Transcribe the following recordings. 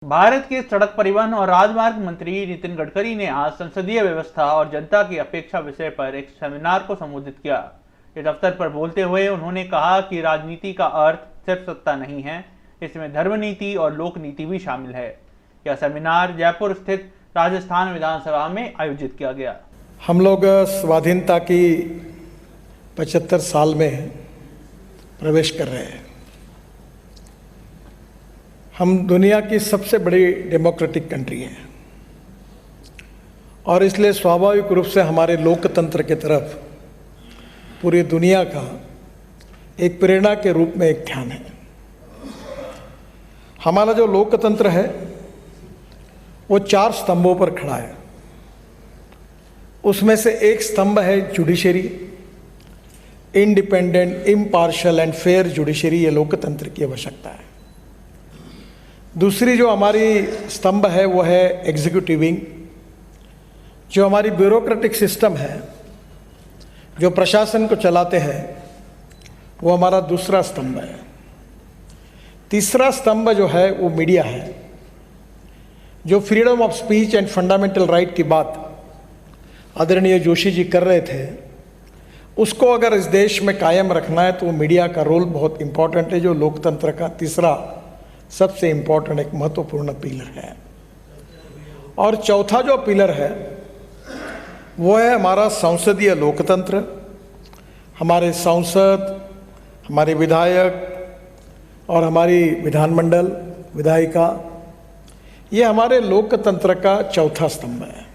भारत के सड़क परिवहन और राजमार्ग मंत्री नितिन गडकरी ने आज संसदीय व्यवस्था और जनता की अपेक्षा विषय पर एक सेमिनार को संबोधित किया। इस अवसर पर बोलते हुए उन्होंने कहा कि राजनीति का अर्थ सिर्फ सत्ता नहीं है, इसमें धर्मनीति और लोक नीति भी शामिल है। यह सेमिनार जयपुर स्थित राजस्थान विधानसभा में आयोजित किया गया। हम लोग स्वाधीनता की 75 साल में प्रवेश कर रहे हैं। हम दुनिया की सबसे बड़ी डेमोक्रेटिक कंट्री हैं और इसलिए स्वाभाविक रूप से हमारे लोकतंत्र की तरफ पूरी दुनिया का एक प्रेरणा के रूप में एक ध्यान है। हमारा जो लोकतंत्र है वो 4 स्तंभों पर खड़ा है। उसमें से एक स्तंभ है judiciary, independent, impartial and fair judiciary. ये लोकतंत्र की आवश्यकता है। दूसरी जो हमारी स्तंभ है वो है एग्जीक्यूटिव विंग, जो हमारी ब्यूरोक्रेटिक सिस्टम है, जो प्रशासन को चलाते हैं, वो हमारा दूसरा स्तंभ है। तीसरा स्तंभ जो है वो मीडिया है, जो freedom of speech and fundamental right की बात आदरणीय जोशी जी कर रहे थे, उसको अगर इस देश में कायम रखना है तो वो मीडिया का रोल बहुत इम्पॉर्टेंट है, जो लोकतंत्र का तीसरा सबसे इम्पॉर्टेंट एक महत्वपूर्ण पिलर है। और चौथा जो पिलर है वो है हमारा संसदीय लोकतंत्र। हमारे सांसद, हमारे विधायक और हमारी विधानमंडल, विधायिका, ये हमारे लोकतंत्र का चौथा स्तंभ है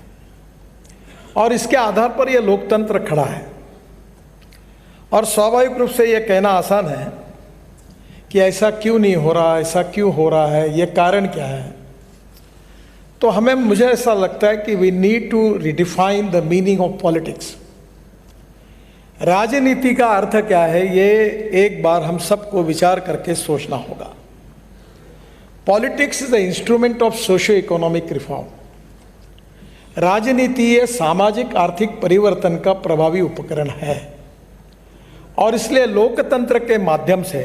और इसके आधार पर यह लोकतंत्र खड़ा है। और स्वाभाविक रूप से यह कहना आसान है कि ऐसा क्यों नहीं हो रहा, ऐसा क्यों हो रहा है, ये कारण क्या है। तो मुझे ऐसा लगता है कि we need to redefine the meaning of politics. राजनीति का अर्थ क्या है, ये एक बार हम सबको विचार करके सोचना होगा। Politics is the instrument of socio economic reform. राजनीति ये सामाजिक आर्थिक परिवर्तन का प्रभावी उपकरण है और इसलिए लोकतंत्र के माध्यम से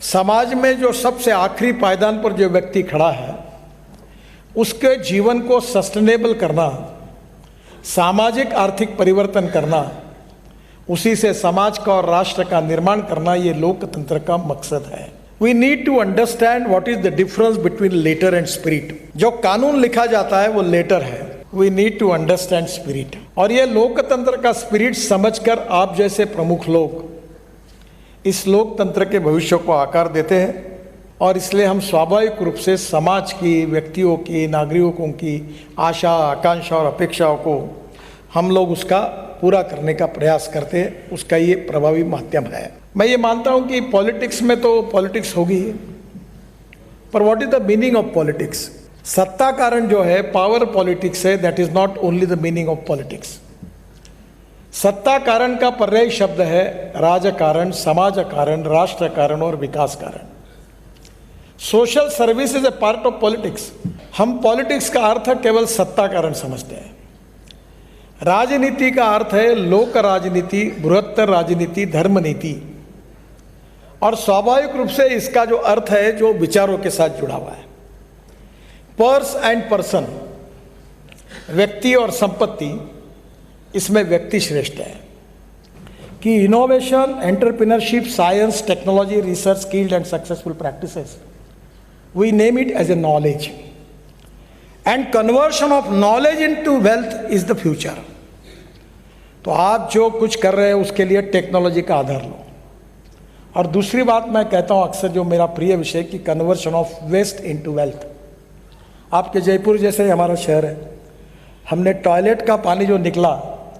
समाज में जो सबसे आखिरी पायदान पर जो व्यक्ति खड़ा है उसके जीवन को सस्टेनेबल करना, सामाजिक आर्थिक परिवर्तन करना, उसी से समाज का और राष्ट्र का निर्माण करना, ये लोकतंत्र का मकसद है। We need to understand what is the difference between letter and spirit. जो कानून लिखा जाता है वो लेटर है, we need to understand spirit. और ये लोकतंत्र का स्पिरिट समझकर आप जैसे प्रमुख लोग इस लोकतंत्र के भविष्य को आकार देते हैं और इसलिए हम स्वाभाविक रूप से समाज की, व्यक्तियों की, नागरिकों की आशा, आकांक्षा और अपेक्षाओं को हम लोग उसका पूरा करने का प्रयास करते हैं। उसका ये प्रभावी माध्यम है। मैं ये मानता हूँ कि पॉलिटिक्स में तो पॉलिटिक्स होगी ही, पर what is the meaning of politics. सत्ता कारण जो है, पावर पॉलिटिक्स है, that is not only the meaning of politics. सत्ता कारण का पर्याय शब्द है राजकारण, समाज कारण, राष्ट्र कारण और विकास कारण। Social service is a part of politics. हम पॉलिटिक्स का अर्थ केवल सत्ता कारण समझते हैं। राजनीति का अर्थ है लोक राजनीति, बृहत्तर राजनीति, धर्म नीति। और स्वाभाविक रूप से इसका जो अर्थ है जो विचारों के साथ जुड़ा हुआ है। पर्स एंड पर्सन, व्यक्ति और संपत्ति, इसमें व्यक्ति श्रेष्ठ है कि innovation, entrepreneurship, science, technology, research, skilled and successful practices, we name it as a knowledge and conversion of knowledge into wealth is the future. तो आप जो कुछ कर रहे हैं उसके लिए टेक्नोलॉजी का आधार लो। और दूसरी बात मैं कहता हूं अक्सर, जो मेरा प्रिय विषय, कि conversion of waste into wealth. आपके जयपुर जैसे ही हमारा शहर है, हमने टॉयलेट का पानी जो निकला,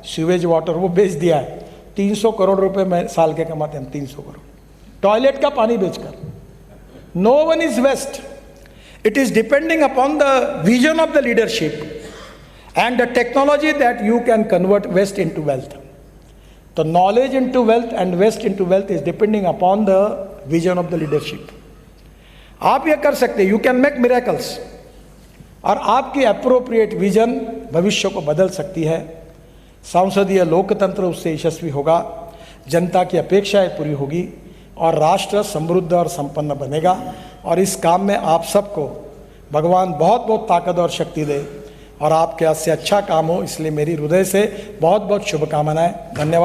सीवेज वाटर, वो बेच दिया है। 300 करोड़ रुपए में साल के कमाते हैं हम, 300 करोड़ टॉयलेट का पानी बेचकर। No one is waste, it is depending upon the vision of the leadership and the technology that you can convert waste into wealth. तो knowledge into wealth and waste into wealth is depending upon the vision of the leadership. आप ये कर सकते हैं, you can make miracles, और आपकी appropriate vision भविष्य को बदल सकती है। संसदीय लोकतंत्र उससे यशस्वी होगा, जनता की अपेक्षाएं पूरी होगी और राष्ट्र समृद्ध और संपन्न बनेगा। और इस काम में आप सबको भगवान बहुत बहुत ताकत और शक्ति दे और आपके हाथ से अच्छा काम हो, इसलिए मेरी हृदय से बहुत बहुत शुभकामनाएं। धन्यवाद।